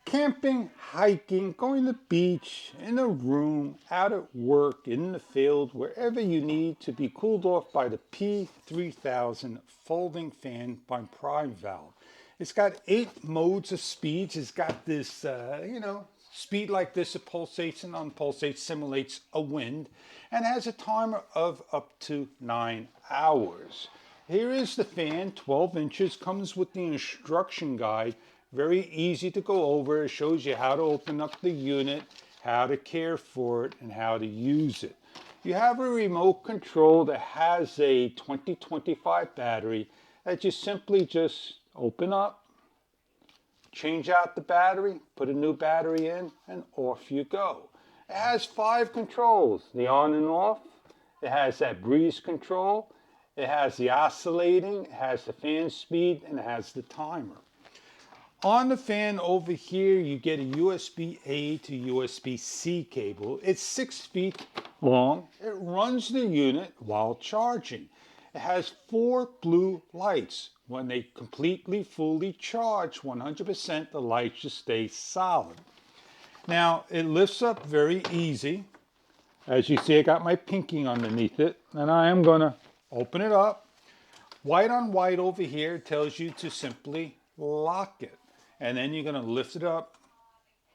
Camping, hiking, going to the beach, in a room, out at work, in the field, wherever you need to be cooled off by the P3000 folding fan by Primevolve. It's got 8 modes of speeds. It's got this, speed like this. It pulsates and unpulsates, simulates a wind, and has a timer of up to 9 hours. Here is the fan, 12 inches, comes with the instruction guide. Very easy to go over. It shows you how to open up the unit, how to care for it, and how to use it. You have a remote control that has a 2025 battery that you simply just open up, change out the battery, put a new battery in, and off you go. It has 5 controls, the on and off. It has that breeze control. It has the oscillating, it has the fan speed, and it has the timer. On the fan over here, you get a USB-A to USB-C cable. It's 6 feet long. It runs the unit while charging. It has 4 blue lights. When they completely, fully charge 100%, the lights just stay solid. Now, it lifts up very easy. As you see, I got my pinky underneath it, and I am going to open it up. White on white over here tells you to simply lock it. And then you're going to lift it up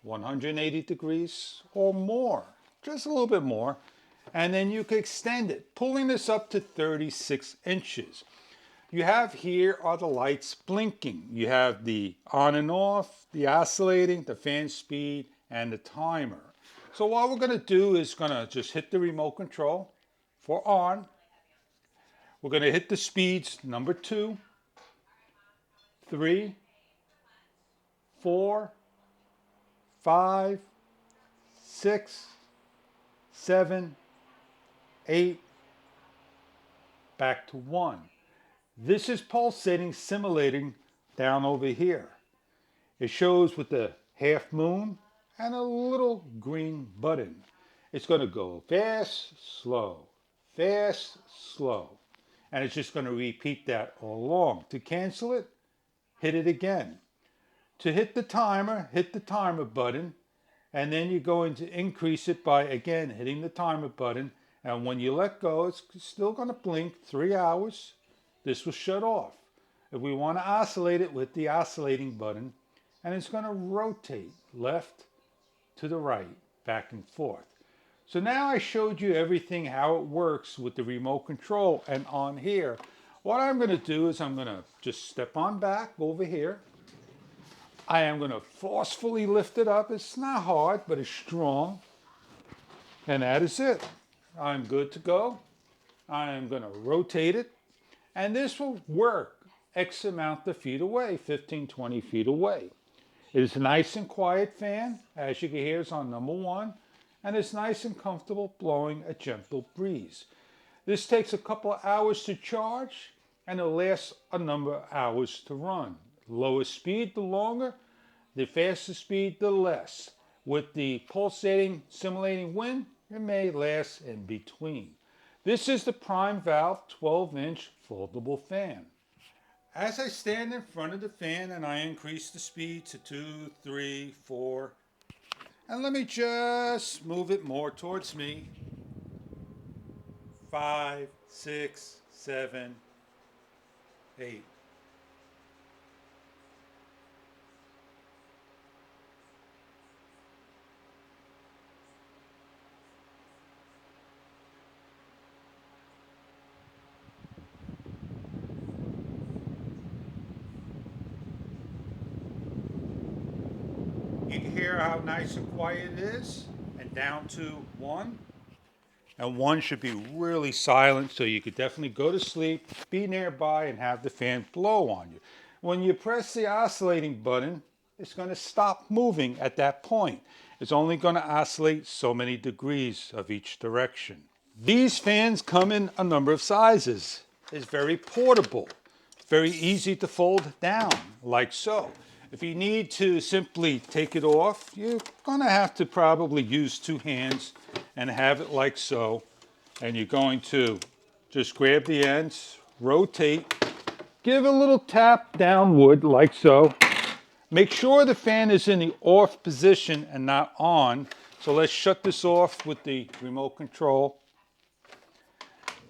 180 degrees or more, just a little bit more. And then you can extend it, pulling this up to 36 inches. You have here are the lights blinking. You have the on and off, the oscillating, the fan speed, and the timer. So what we're going to do is going to just hit the remote control for on. We're going to hit the speeds, number 2, 3, 4, 5, 6, 7, 8, back to 1. This is pulsating, simulating down over here. It shows with the half moon and a little green button. It's going to go fast, slow, and it's just going to repeat that all along. To cancel it, hit it again. To hit the timer button, and then you're going to increase it by, again, hitting the timer button. And when you let go, it's still going to blink 3 hours. This will shut off. If we want to oscillate it with the oscillating button, and it's going to rotate left to the right, back and forth. So now I showed you everything, how it works with the remote control. And on here, what I'm going to do is I'm going to just step on back over here. I am going to forcefully lift it up. It's not hard, but it's strong. And that is it. I'm good to go. I am going to rotate it. And this will work X amount of feet away, 15, 20 feet away. It is a nice and quiet fan. As you can hear, it's on number 1. And it's nice and comfortable, blowing a gentle breeze. This takes a couple of hours to charge, and it lasts a number of hours to run. Lower speed, the longer. The faster speed, the less. With the pulsating, simulating wind, it may last in between. This is the Primevolve 12-inch foldable fan. As I stand in front of the fan and I increase the speed to 2, 3, 4, and let me just move it more towards me. 5, 6, 7, 8. You can hear how nice and quiet it is, and down to 1. And 1 should be really silent, so you could definitely go to sleep, be nearby, and have the fan blow on you. When you press the oscillating button, it's going to stop moving at that point. It's only going to oscillate so many degrees of each direction. These fans come in a number of sizes. It's very portable, very easy to fold down, like so. If you need to simply take it off, you're going to have to probably use 2 hands and have it like so. And you're going to just grab the ends, rotate, give a little tap downward like so, Make sure the fan is in the off position and not on. So let's shut this off with the remote control.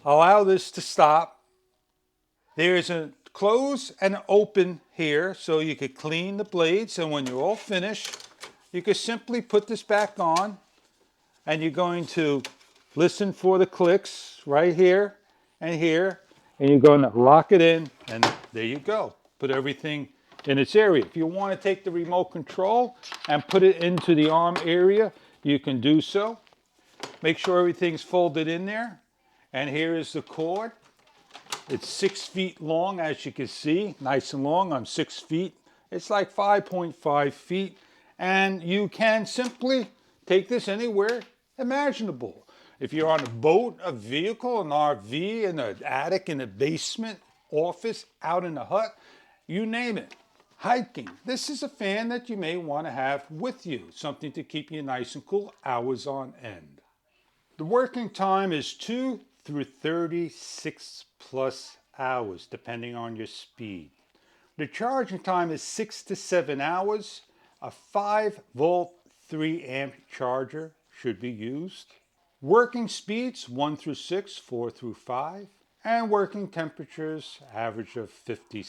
Allow this to stop. There's a close and open here so you could clean the blades, and when you're all finished, you can simply put this back on, and you're going to listen for the clicks right here and here, and you're going to lock it in, and there you go. Put everything in its area. If you want to take the remote control and put it into the arm area, you can do so. Make sure everything's folded in there. And here is the cord. It's 6 feet long, as you can see, nice and long. I'm 6 feet. It's like 5.5 feet. And you can simply take this anywhere imaginable. If you're on a boat, a vehicle, an RV, in an attic, in a basement, office, out in a hut, you name it. Hiking. This is a fan that you may want to have with you. Something to keep you nice and cool hours on end. The working time is 2 through 36 plus hours, depending on your speed. The charging time is 6 to 7 hours. A 5-volt, 3-amp charger should be used. Working speeds 1 through 6, 4 through 5, and working temperatures average of 50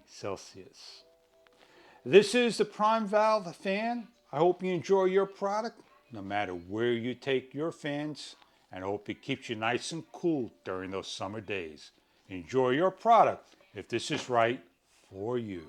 Celsius. This is the Primevolve fan. I hope you enjoy your product, no matter where you take your fans, and I hope it keeps you nice and cool during those summer days. Enjoy your product if this is right for you.